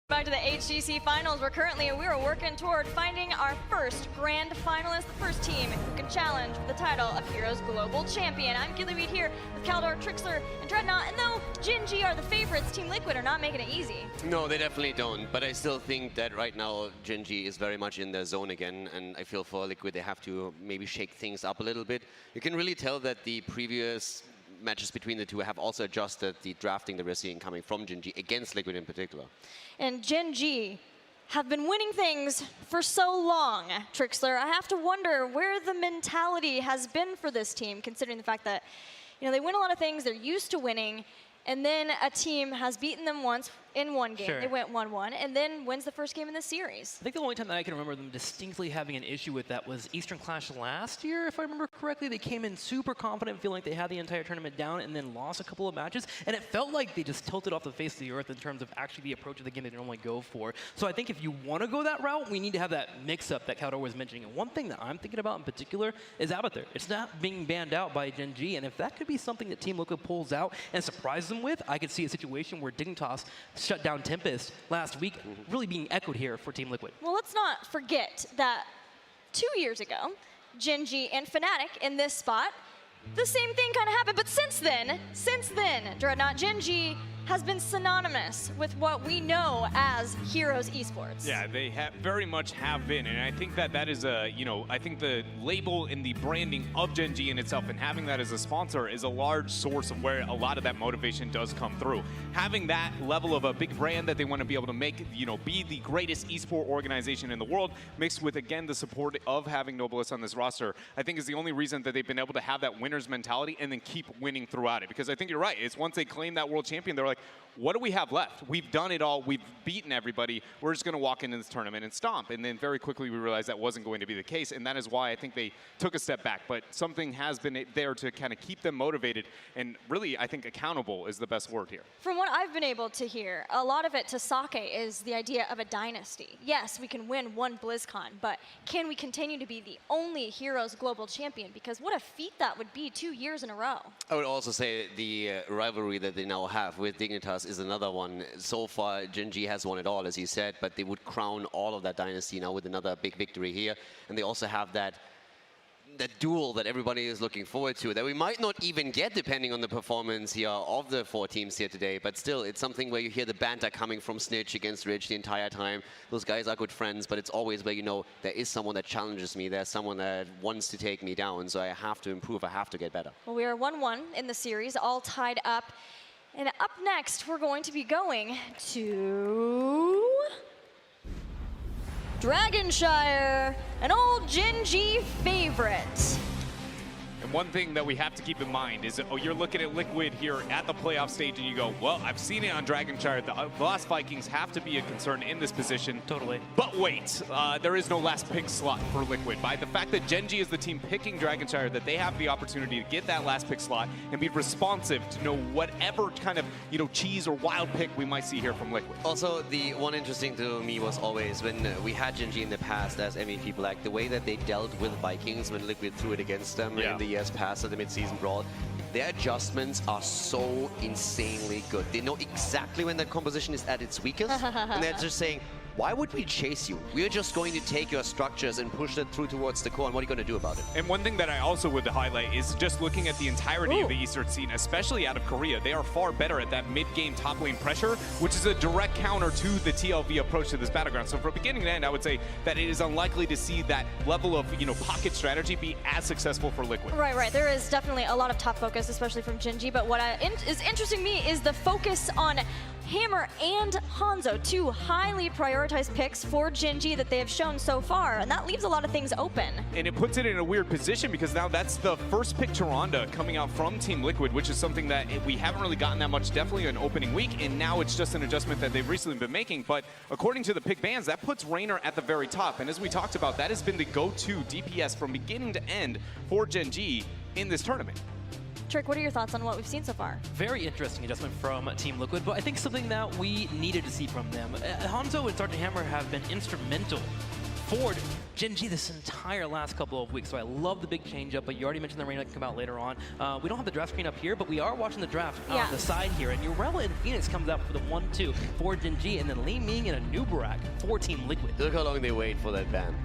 Back to the HGC Finals, where currently we are working toward finding our first grand finalist, the first team who can challenge for the title of Heroes Global Champion. I'm Gillyweed here with Kaldor, Trixler, and Dreadnought, and though Gen.G are the favorites, Team Liquid are not making it easy. No, they definitely don't, but I still think that right now Gen.G is very much in their zone again, and I feel for Liquid they have to maybe shake things up a little bit. You can really tell that the previous matches between the two have also adjusted the drafting that we're seeing coming from Gen.G against Liquid in particular. And Gen.G have been winning things for so long, Trixler. I have to wonder where the mentality has been for this team, considering the fact that, you know, they win a lot of things, they're used to winning, and then a team has beaten them once in one game. Sure. They went 1-1, and then wins the first game in the series. I think the only time that I can remember them distinctly having an issue with that was Eastern Clash last year, if I remember correctly. They came in super confident, feeling like they had the entire tournament down, and then lost a couple of matches, and it felt like they just tilted off the face of the earth in terms of actually the approach of the game they normally go for. So I think if you want to go that route, we need to have that mix-up that Kaldor was mentioning. And one thing that I'm thinking about in particular is Abathur. It's not being banned out by Gen.G, and if that could be something that Team Liquid pulls out and surprises them with, I could see a situation where Dignitas shut down Tempest last week, really being echoed here for Team Liquid. Well, let's not forget that 2 years ago, Gen.G and Fnatic in this spot, the same thing kind of happened. But since then, Dreadnought, Gen.G has been synonymous with what we know as Heroes Esports. Yeah, they very much have been, and I think that is a, I think the label and the branding of Gen.G in itself and having that as a sponsor is a large source of where a lot of that motivation does come through. Having that level of a big brand that they want to be able to make, be the greatest esport organization in the world, mixed with, again, the support of having Noblesse on this roster, I think is the only reason that they've been able to have that winner's mentality and then keep winning throughout it. Because I think you're right, it's once they claim that world champion, they're like, what do we have left? We've done it all. We've beaten everybody. We're just going to walk into this tournament and stomp. And then very quickly we realized that wasn't going to be the case. And that is why I think they took a step back. But something has been there to kind of keep them motivated. And really, I think accountable is the best word here. From what I've been able to hear, a lot of it to Sake is the idea of a dynasty. Yes, we can win one BlizzCon, but can we continue to be the only Heroes Global Champion? Because what a feat that would be 2 years in a row. I would also say the rivalry that they now have with Dignitas is another one. So far, Gen.G has won it all, as you said, but they would crown all of that dynasty now with another big victory here. And they also have that duel that everybody is looking forward to, that we might not even get depending on the performance here of the 4 teams here today. But still, it's something where you hear the banter coming from Snitch against Rich the entire time. Those guys are good friends, but it's always where there is someone that challenges me. There's someone that wants to take me down, so I have to improve. I have to get better. Well, we are 1-1 in the series, all tied up. And up next, we're going to be going to Dragonshire, an old Gen.G favorite. And one thing that we have to keep in mind is that, you're looking at Liquid here at the playoff stage and you go, well, I've seen it on Dragonshire. The last Vikings have to be a concern in this position. Totally. But wait, there is no last pick slot for Liquid. By the fact that Gen.G is the team picking Dragonshire, that they have the opportunity to get that last pick slot and be responsive to know whatever kind of, cheese or wild pick we might see here from Liquid. Also, the one interesting to me was always when we had Gen.G in the past as MEP Black, the way that they dealt with Vikings when Liquid threw it against them in the years past at the mid-season brawl. Their adjustments are so insanely good. They know exactly when that composition is at its weakest, and they're just saying, why would we chase you? We're just going to take your structures and push it through towards the core, and what are you going to do about it? And one thing that I also would highlight is just looking at the entirety of the Eastern scene, especially out of Korea, they are far better at that mid-game top lane pressure, which is a direct counter to the TLV approach to this battleground. So from beginning to end, I would say that it is unlikely to see that level of, pocket strategy be as successful for Liquid. Right. There is definitely a lot of top focus, especially from Gen.G, but what is interesting to me is the focus on Hammer and Hanzo, 2 highly prioritized picks for Gen.G that they have shown so far, and that leaves a lot of things open. And it puts it in a weird position because now that's the first pick Tyrande coming out from Team Liquid, which is something that we haven't really gotten that much definitely in opening week, and now it's just an adjustment that they've recently been making. But according to the pick bans, that puts Raynor at the very top, and as we talked about, that has been the go-to DPS from beginning to end for Gen.G in this tournament. Trick, what are your thoughts on what we've seen so far? Very interesting adjustment from Team Liquid, but I think something that we needed to see from them. Hanzo and Sergeant Hammer have been instrumental for Gen G this entire last couple of weeks. So I love the big change up, but you already mentioned the rain that can come out later on. We don't have the draft screen up here, but we are watching the draft on the side here. And Urella and Phoenix comes out for the 1-2 for Gen G, and then Li Ming and a Nubarak for Team Liquid. Look how long they wait for that ban.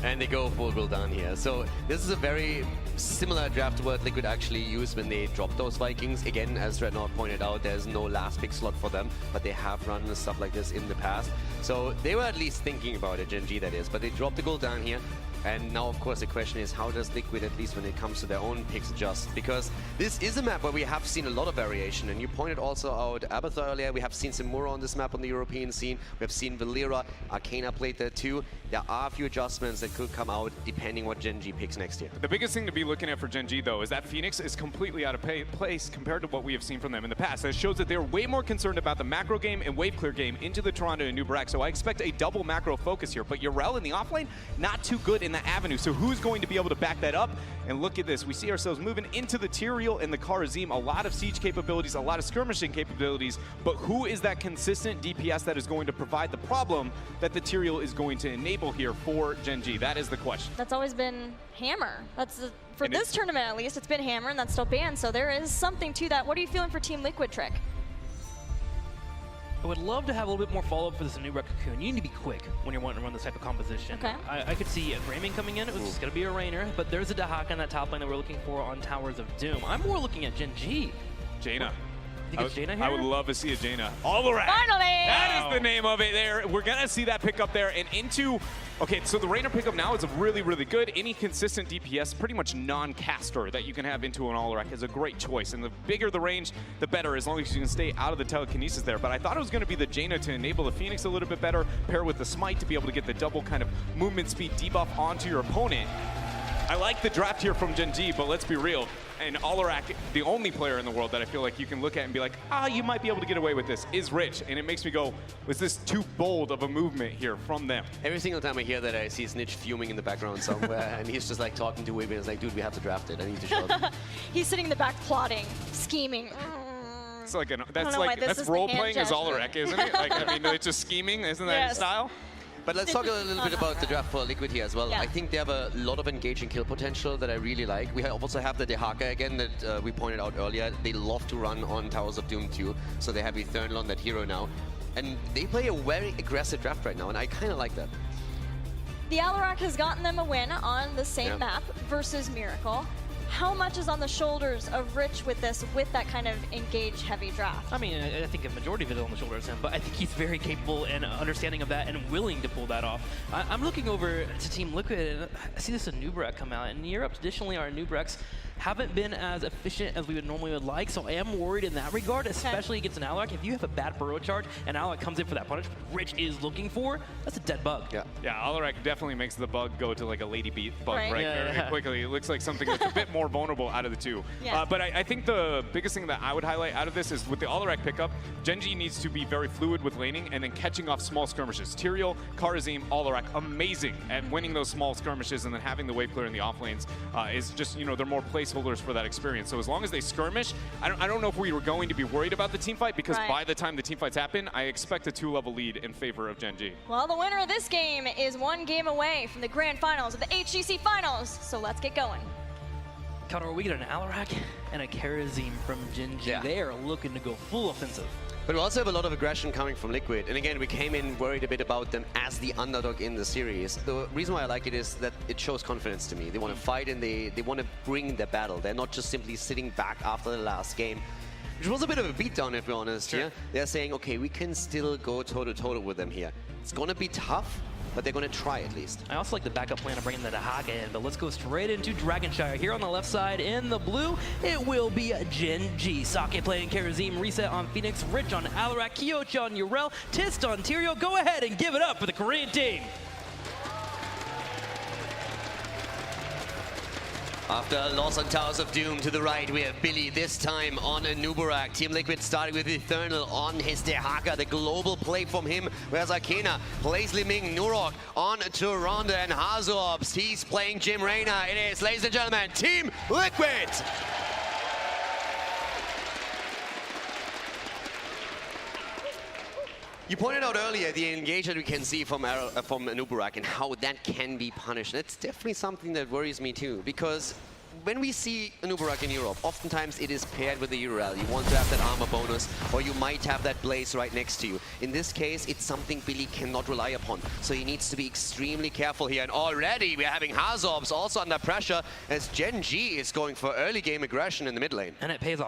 And they go full Gul'dan here. So this is a very similar draft to what Liquid actually used when they dropped those Vikings. Again, as Dreadnought pointed out, there's no last pick slot for them, but they have run stuff like this in the past. So they were at least thinking about it, Gen G that is, but they dropped the Gul'dan here. And now, of course, the question is, how does Liquid, at least when it comes to their own picks, adjust? Because this is a map where we have seen a lot of variation. And you pointed also out Abathur earlier. We have seen Simura on this map on the European scene. We have seen Valera. Arcana played there too. There are a few adjustments that could come out depending what Gen G picks next year. The biggest thing to be looking at for Gen G, though, is that Phoenix is completely out of place compared to what we have seen from them in the past. That shows that they're way more concerned about the macro game and wave clear game into the Toronto and Nubarak. So I expect a double macro focus here. But Urel in the offlane, not too good in the avenue. So who's going to be able to back that up? And look at this. We see ourselves moving into the Tyrael and the Kharazim. A lot of siege capabilities, a lot of skirmishing capabilities. But who is that consistent DPS that is going to provide the problem that the Tyrael is going to enable here for Gen G? That is the question. That's always been Hammer. For this tournament at least, it's been Hammer, and that's still banned, so there is something to that. What are you feeling for Team Liquid, Trick? I would love to have a little bit more follow-up for this Nubarak Cocoon. You need to be quick when you're wanting to run this type of composition. Okay. I could see a Raymond coming in. It was just going to be a Rainer, but there's a Dahaka in that top lane that we're looking for on Towers of Doom. I'm more looking at Gen G. Jaina. You think it's Jaina here? I would love to see a Jaina. Alarak! Finally! That is the name of it there. We're going to see that pick up there and into... Okay, so the Rainer pickup now is really, really good. Any consistent DPS, pretty much non-caster that you can have into an Alarak is a great choice. And the bigger the range, the better, as long as you can stay out of the telekinesis there. But I thought it was going to be the Jaina to enable the Phoenix a little bit better, pair with the Smite to be able to get the double kind of movement speed debuff onto your opponent. I like the draft here from Gen G, but let's be real. And Alarak, the only player in the world that I feel like you can look at and be like, you might be able to get away with this, is Rich. And it makes me go, was this too bold of a movement here from them? Every single time I hear that, I see Snitch fuming in the background somewhere, and he's just like talking to Webby, and it's like, dude, we have to draft it. I need to show them. He's sitting in the back plotting, scheming. It's like that's role playing as Alarak, isn't it? Like, I mean, it's just scheming, isn't that your style? But let's talk a little bit about the draft for Liquid here as well. Yeah. I think they have a lot of engaging kill potential that I really like. We also have the Dehaka again that we pointed out earlier. They love to run on Towers of Doom too, so they have Eternal on that hero now. And they play a very aggressive draft right now, and I kind of like that. The Alarak has gotten them a win on the same map versus Miracle. How much is on the shoulders of Rich with that kind of engage heavy draft? I mean, I think a majority of it is on the shoulders of him, but I think he's very capable and understanding of that and willing to pull that off. I'm looking over to Team Liquid, and I see this Nubarak come out. In Europe, traditionally, our Nubaraks haven't been as efficient as we would normally like, so I am worried in that regard, especially against an Alarak. If you have a bad burrow charge and Alarak comes in for that punish, Rich is looking for, that's a dead bug. Yeah, Alarak definitely makes the bug go to like a lady beat bug very quickly. It looks like something that's a bit more vulnerable out of the two. But I think the biggest thing that I would highlight out of this is with the Alarak pickup, Gen G needs to be very fluid with laning and then catching off small skirmishes. Tyrael, Kharazim, Alarak, amazing at winning those small skirmishes and then having the wave clear in the off lanes is just, they're more placeholders for that experience. So as long as they skirmish, I don't know if we were going to be worried about the team fight because by the time the team fights happen, I expect a 2-level lead in favor of Gen G. Well, the winner of this game is one game away from the grand finals of the HGC finals. So let's get going. Connor, we get an Alarak and a Kharazim from Gen G. They are looking to go full offensive. But we also have a lot of aggression coming from Liquid. And again, we came in worried a bit about them as the underdog in the series. The reason why I like it is that it shows confidence to me. They want to fight and they want to bring their battle. They're not just simply sitting back after the last game, which was a bit of a beatdown, if we're honest. They're saying, okay, we can still go toe-to-toe with them here. It's going to be tough, but they're going to try at least. I also like the backup plan of bringing the Dahaka in, but let's go straight into Dragonshire. Here on the left side in the blue, it will be Gen G. Sake playing Kharazim, Reset on Phoenix, Rich on Alarak, Kyochi on Urel, Tist on Tyrael. Go ahead and give it up for the Korean team. After a loss on Towers of Doom to the right, we have Billy this time on a Nubarak. Team Liquid starting with Eternal on his Dehaka, the global play from him, whereas Arcana plays Li Ming, Nurok on Toronto, and Hazorps, he's playing Jim Reyna. It is, ladies and gentlemen, Team Liquid! You pointed out earlier the engagement we can see from Nubarak and how that can be punished. That's definitely something that worries me too, because when we see Nubarak in Europe, oftentimes it is paired with the URL. You want to have that armor bonus, or you might have that blaze right next to you. In this case, it's something Billy cannot rely upon. So he needs to be extremely careful here. And already we're having Hazorbs also under pressure as Gen G is going for early game aggression in the mid lane. And it pays off